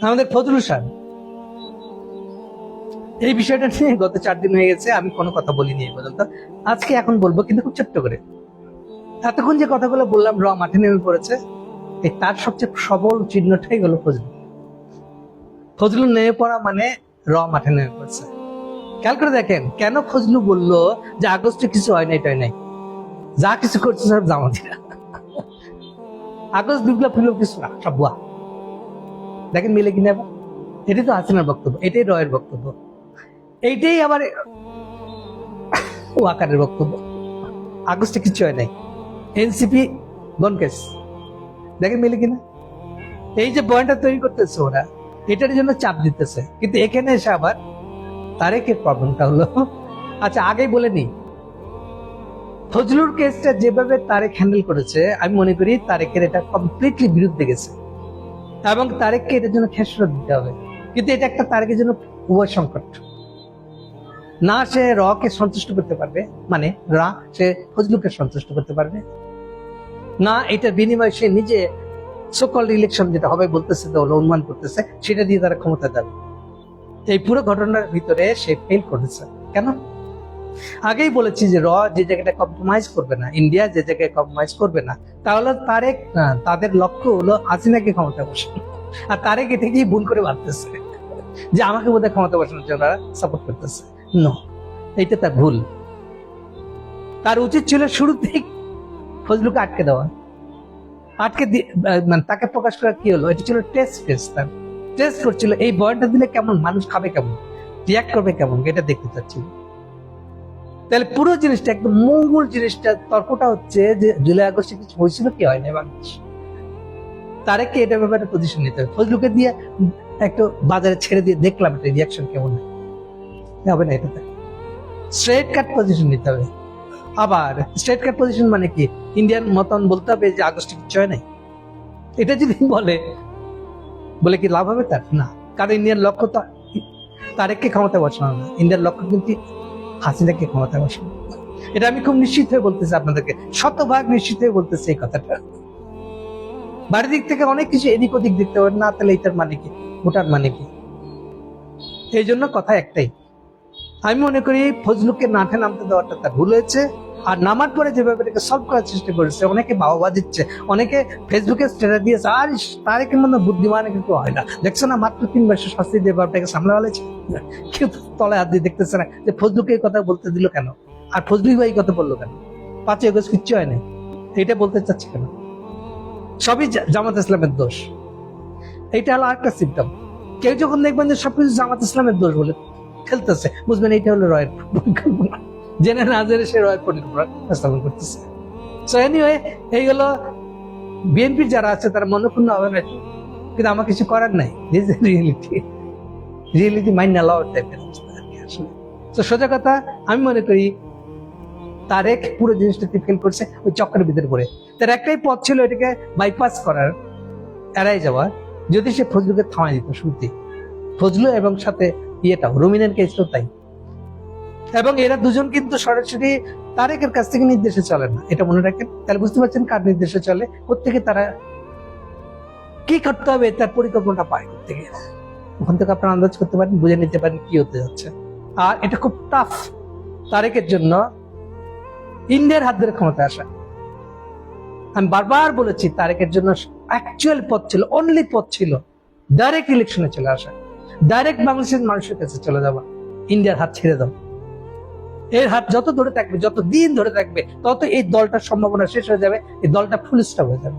আমাদের ফজলুল সাহেব, এই বিষয়টা নিয়ে গত 4 দিন হয়ে গেছে আমি কোনো কথা বলিনি এই পর্যন্ত। আজকে এখন বলবো, কিন্তু খুব ছোট্ট করে। এতক্ষণ যে কথাগুলো বললাম র মাঠে নেমে পড়েছে, এই তার সবচেয়ে সবল চিহ্নটাই হলো ফজলুল। ফজলুল নেমে পড়া মানে র মাঠে নেমে পড়ছে। খেয়াল করে দেখেন কেন ফজলু বললো যে আগস্টে কিছু হয় নাই, এটাই নাই, যা কিছু করছে সব জামাতিরা। আগস্ট বিপ্লব ফিপ্লব কিছু না, সব বুয়া। দেখেন মিলে কিনা। এটাই তো হাসিনার বক্তব্য, এটাই রয়ের বক্তব্য, এইটাই আবার ওয়াকারের বক্তব্য। আগস্টে কিছু হয় নাই, এনসিপি বনকেস। দেখেন মিলে কিনা। এই যে পয়েন্টটা তৈরি করতেছে ওরা, এটার জন্য চাপ দিতেছে, কিন্তু এখানে এসে আবার তারেকের প্রবলেমটা হলো। আচ্ছা আগেই বলে নি, ফজলুর কেসটা যেভাবে তারেক হ্যান্ডেল করেছে, আমি মনে করি তারেকের এটা কমপ্লিটলি বিরুদ্ধে গেছে এবং তারেককে এটার জন্য খেসারত দিতে হবে। কিন্তু এটা একটা তারেকের জন্য উভয় সংকট। না সে রকে সন্তুষ্ট করতে পারবে, মানে রা সে ফজলুকে সন্তুষ্ট করতে পারবে না, এটার বিনিময়ে সে নিজে সকল ইলেকশন যেটা হবে বলতেছে, অনুমান করতেছে, সেটা দিয়ে তারা ক্ষমতা দেবে। এই পুরো ঘটনার ভিতরে সে ফেল করেছে। কেন? আগেই বলেছি যে র যে জায়গাটা কম্প্রোমাইজ করবে না, ইন্ডিয়া যে জায়গায় কম্প্রোমাইজ করবে না, তাহলে তারেক তাদের লক্ষ্য হলো হাসিনাকে ক্ষমতা বসানো। আর তারেক এটাকেই ভুল করে ভাবতেছে যে আমাকে বোধহয় ক্ষমতা বসানোর জন্য সাপোর্ট করতেছে। নো, এইটা তার ভুল। তার উচিত ছিল শুরুতেই ফজলুকে আটকে দেওয়া। আটকে মানে তাকে প্রকাশ করা কি হলো, এটা ছিল টেস্ট কেস। তার টেস্ট করছিল এই বয়ানটা দিলে কেমন মানুষ খাবে, কেমন রিয়াক্ট করবে, কেমন এটা দেখতে চাচ্ছিল। তাহলে পুরো জিনিসটা একদম মূল জিনিসটা, তর্কটা হচ্ছে যে জুলাই আগস্টে কিছু হয়েছিল কি হয় না বাংলাদেশ। তারেককে এটা ব্যাপারে পজিশন নিতে হবে। ফজলুকে দিয়ে একটু বাজারে ছেড়ে দিয়ে দেখলাম এটা রিয়াকশন কেমন হবে না, এটাতে স্ট্রেট কাট পজিশন নিতে হবে। আবার স্ট্রেট কাট পজিশন মানে কি, ইন্ডিয়ান মতন বলতে হবে যে আগস্টে কিছু হয় নাই। এটা যদি বলে কি লাভ হবে তার? না, কারণ ইন্ডিয়ান লক্ষ্য তো তারেককে ক্ষমতা বসানো না, ইন্ডিয়ার লক্ষ্য কিন্তু হাসিনাকে ক্ষমতা বসানো। এটা আমি খুব নিশ্চিত হয়ে বলতেছি আপনাদেরকে, শতভাগ নিশ্চিত হয়ে বলতেছি এই কথাটা। বাড়ির দিক থেকে অনেক কিছু এদিক ওদিক দেখতে হবে না, তাহলে এটার মানে কি, ওটার মানে কি। এই জন্য কথা একটাই, আমি মনে করি ফজলুকে মাঠে নামতে দেওয়াটা তার ভুল হয়েছে। আর নামার পরে যেভাবে এটাকে সলভ করার চেষ্টা করেছে, অনেকে বাবা দিচ্ছে, অনেকে ফেসবুকে স্ট্যাটাস দিয়েছে, আর তারেকের মধ্যে বুদ্ধিমান কিন্তু হয় না, দেখছো না মাত্র 3 বছর শাস্তি দিয়ে বাবাটাকে সামনে ফেলেছে। কেউ তলে হাত দিয়ে দেখতেছে না যে ফজলুকে এই কথা বলতে দিল কেন, আর ফজলুই বা এই কথা বললো কেন। 5 আগস্ট কিচ্ছু হয় নাই, এটা বলতে চাচ্ছে কেন? সবই জামাত ইসলামের দোষ। এইটা হলো আরেকটা সিম্পটম। কেউ যখন দেখবেন যে সবকিছু জামাত ইসলামের দোষ বলে খেলতেছে, বুঝবেন এইটা হলো রয়ের পরিকল্পনা। জেনে না জেনে সে রয়ের পরিকল্পনা স্থাপন করতেছে। সো এনিওয়ে, এই হলো বিএনপির যারা আছে তারা মনক্ষুণ্ণ হবে না, কিন্তু আমার কিছু করার নাই। দিস ইজ রিয়েলিটি মাইন্ড না লওয়ার টাইপের আসলে। তো সোজা কথা, আমি মনে করি তারেক পুরো জিনিসটাকে ফেল করছে ওই চক্রের ভিতরে পড়ে। তার একটাই পথ ছিল এটাকে বাইপাস করার, এড়াই যাওয়ার। যদি সে ফজলুকে থামাই দিত শুরুতে, ফজলু এবং সাথে ইয়েটাও রুমিনের কেসটাও তাই। এবং এরা দুজন কিন্তু সরাসরি তারেকের কাছ থেকে নির্দেশে চলে না, এটা মনে রাখেন। তাহলে বুঝতে পারছেন কার নির্দেশে চলে, কোত্থেকে তারা কি করতে হবে তার পরিকল্পনাটা পায় কোত্থেকে। ওখান থেকে আপনারা আন্দাজ করতে পারেন, বুঝে নিতে পারেন কি হতে যাচ্ছে। আর এটা খুব টাফ তারেকের জন্য ইন্ডিয়ার হাত ধরে ক্ষমতা আসা। আমি বারবার বলেছি তারেকের জন্য অ্যাকচুয়াল পথ ছিল, অনলি পথ ছিল ডাইরেক্ট ইলেকশনে চলে আসা, ডাইরেক্ট বাংলাদেশের মানুষের কাছে চলে যাওয়া। ইন্ডিয়ার হাত ছেড়ে দাও। এর হাত যত ধরে থাকবে, যত দিন ধরে থাকবে, তত এই দলটার সম্ভাবনা শেষ হয়ে যাবে, এই দলটা ফুল স্টপ হয়ে যাবে।